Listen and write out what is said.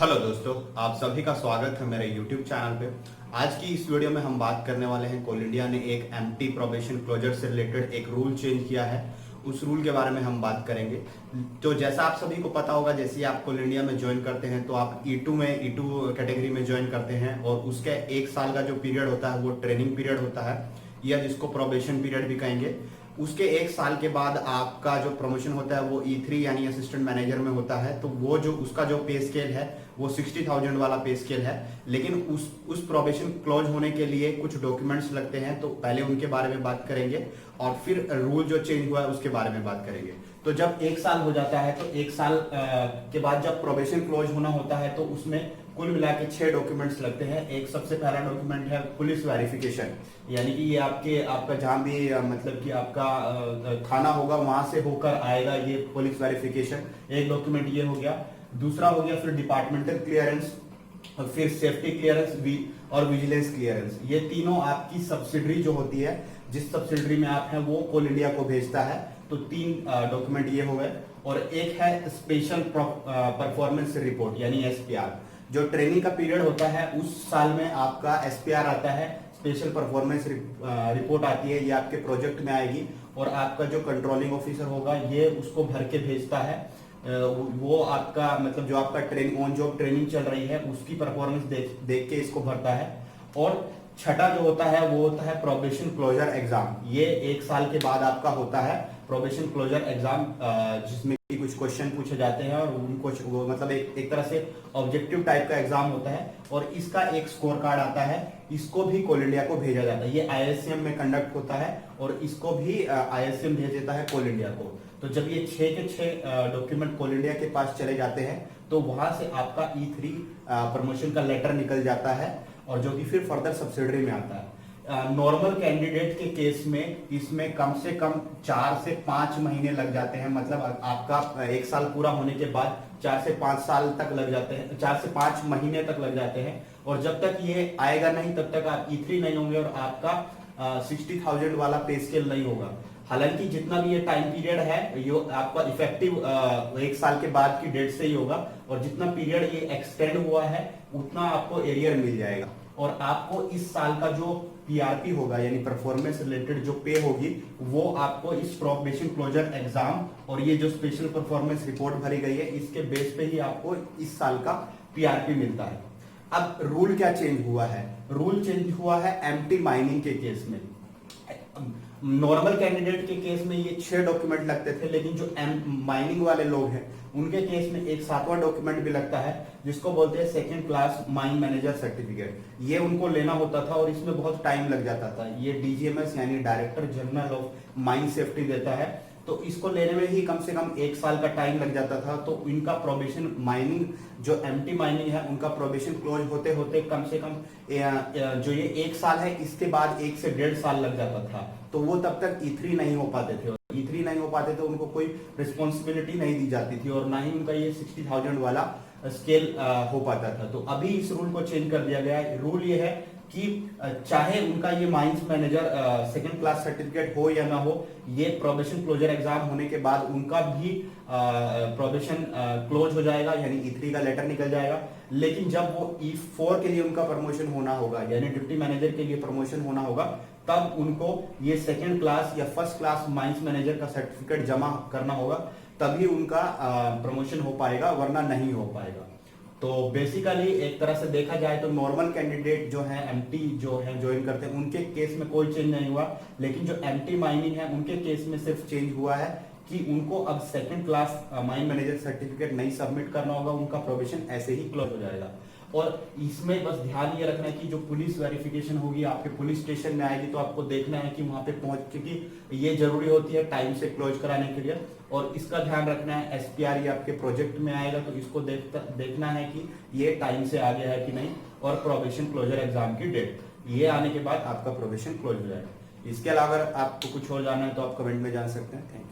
Hello दोस्तों, आप सभी का स्वागत है मेरे YouTube चैनल पे। आज की इस वीडियो में हम बात करने वाले हैं कोल इंडिया ने एक एम्प्टी प्रोबेशन क्लोजर से रिलेटेड एक रूल चेंज किया है। उस रूल के बारे में हम बात करेंगे। तो जैसा आप सभी को पता होगा, जैसे ही आप कोल इंडिया में ज्वाइन करते हैं तो आप E2 कैटेगरी में ज्वाइन करते हैं और उसके 1 साल का जो पीरियड होता है वो ट्रेनिंग पीरियड होता है, या जिसको प्रोबेशन पीरियड भी कहेंगे। उसके 1 साल के बाद आपका जो प्रमोशन होता है वो E3 यानी असिस्टेंट मैनेजर में होता है। तो वो जो उसका जो पे स्केल है वो 60,000 वाला पे स्केल है। लेकिन उस प्रोबेशन क्लोज होने के लिए कुछ डॉक्यूमेंट्स लगते हैं, तो पहले उनके बारे में बात करेंगे और फिर रूल जो चेंज हुआ है उसके बारे में बात करेंगे। तो जब 1 साल हो जाता है तो 1 साल के बाद जब प्रोबेशन क्लोज होना होता है तो उसमें कुल मिला के 6 डॉक्यूमेंट्स लगते हैं। एक सबसे पहला डॉक्यूमेंट है पुलिस वेरिफिकेशन, यानी कि ये आपका जहां भी मतलब कि आपका थाना होगा वहां से होकर आएगा ये पुलिस वेरिफिकेशन। एक डॉक्यूमेंट ये हो गया। दूसरा हो गया फिर डिपार्टमेंटल क्लियरेंस, और फिर सेफ्टी क्लियरेंस और विजिलेंस क्लियरेंस। ये तीनों आपकी सब्सिडरी जो होती है, जिस सब्सिडरी में आप हैं वो कोल इंडिया को भेजता है। तो 3 डॉक्यूमेंट ये हो गए। और एक है स्पेशल परफॉर्मेंस रिपोर्ट यानी SPR। जो ट्रेनिंग का पीरियड होता है उस साल में आपका SPR आता है, स्पेशल परफॉर्मेंस रिपोर्ट आती है। ये आपके प्रोजेक्ट में आएगी और आपका जो कंट्रोलिंग ऑफिसर होगा ये उसको भर के भेजता है। वो आपका मतलब जो आपका ट्रेनिंग ऑन जॉब ट्रेनिंग चल रही है उसकी परफॉर्मेंस देख के इसको भरता है। और छठा जो होता है वो होता है प्रोबेशन क्लोजर एग्जाम। ये 1 साल के बाद आपका होता है प्रोबेशन क्लोजर एग्जाम, जिसमें कुछ क्वेश्चन पूछे जाते हैं और उनको वो मतलब एक तरह से ऑब्जेक्टिव टाइप का एग्जाम होता है। और इसका एक स्कोर कार्ड आता है, इसको भी कोल इंडिया को भेजा जाता है। ये ISCM में कंडक्ट होता है और इसको भी ISCM भेज देता है कोल इंडिया को। तो जब ये 6 के 6 डॉक्यूमेंट कोल इंडिया के पास चले जाते हैं तो वहां से आपका E3 प्रमोशन का लेटर निकल जाता है, और जो कि फिर फर्दर सब्सिडरी में आता है। नॉर्मल कैंडिडेट के केस में इसमें कम से कम 4 से 5 महीने लग जाते हैं। मतलब आपका 1 साल पूरा होने के बाद 4 से 5 साल तक लग जाते हैं, 4 से 5 महीने तक लग जाते हैं। और जब तक ये आएगा नहीं तब तक आप E3 नहीं होंगे और आपका 60,000 वाला पे स्केल नहीं होगा। हालांकि जितना भी ये टाइम पीरियड है ये आपका इफेक्टिव 1 साल के बाद की डेट से ही होगा, और जितना पीरियड ये एक्सटेंड हुआ है उतना आपको एरियर मिल जाएगा। और आपको इस साल का जो PRP होगा यानी परफॉर्मेंस रिलेटेड जो पे होगी वो आपको इस प्रोबेशन क्लोजर एग्जाम और ये जो स्पेशल परफॉर्मेंस रिपोर्ट भरी गई है इसके बेस पे ही आपको इस साल का PRP मिलता है। अब रूल क्या चेंज हुआ है? रूल चेंज हुआ है एम्प्टी माइनिंग के केस में। नॉर्मल कैंडिडेट के केस में ये 6 डॉक्यूमेंट लगते थे, लेकिन जो माइनिंग वाले लोग हैं उनके केस में एक 7वां डॉक्यूमेंट भी लगता है, जिसको बोलते हैं second class mine manager certificate. ये उनको लेना होता था और इसमें बहुत टाइम लग जाता था। ये DGMS यानी director general of mine safety देता है, तो इसको लेने में ही कम से कम 1 साल का टाइम लग जाता था। तो इनका प्रोबेशन माइनिंग जो एम्प्टी माइनिंग है उनका प्रोबेशन क्लोज होते होते कम से कम जो ये 1 साल है इसके बाद 1 से 1.5 साल लग जाता था। तो वो तब तक E3 नहीं हो पाते थे। E3 नहीं हो पाते तो उनको कोई रिस्पॉन्सिबिलिटी नहीं दी जाती थी और ना ही उनका ये 60,000 वाला स्केल हो पाता था। तो अभी इस रूल को चेंज कर दिया गया है। रूल ये है कि चाहे उनका ये mines manager second class certificate हो या ना हो, ये प्रोबेशन क्लोजर एग्जाम होने के बाद उनका भी प्रोबेशन क्लोज हो जाएगा यानी E3 का लेटर निकल जाएगा। लेकिन जब वो E4 के लिए उनका प्रमोशन होना होगा यानी डिप्टी मैनेजर के लिए प्रमोशन होना होगा, तब उनको ये सेकंड क्लास या फर्स्ट क्लास माइंस मैनेजर का सर्टिफिकेट जमा करना होगा, तभी उनका प्रमोशन हो पाएगा, वरना नहीं हो पाएगा। तो बेसिकली एक तरह से देखा जाए तो नॉर्मल कैंडिडेट जो है एम्प्टी जो है ज्वाइन करते हैं उनके केस में कोई चेंज नहीं हुआ, लेकिन जो एम्प्टी माइनिंग है उनके केस में सिर्फ चेंज हुआ है कि उनको अब second class mine manager certificate नहीं सबमिट करना होगा, उनका प्रोबेशन ऐसे ही क्लोज हो जाएगा। और इसमें बस ध्यान ये रखना है कि जो पुलिस वेरिफिकेशन होगी आपके पुलिस स्टेशन में आएगी, तो आपको देखना है कि वहां पे पहुंच, क्योंकि ये जरूरी होती है टाइम से क्लोज कराने के लिए। और इसका ध्यान रखना है SPR ये आपके प्रोजेक्ट में आएगा तो इसको देखना है कि ये टाइम से आ गया है कि नहीं, और प्रोबेशन क्लोजर एग्जाम की डेट ये आने के बाद आपका प्रोबेशन क्लोज हो जाएगा। इसके अलावा अगर आपको कुछ और जानना है तो आप कमेंट में जान सकते हैं। Thank you.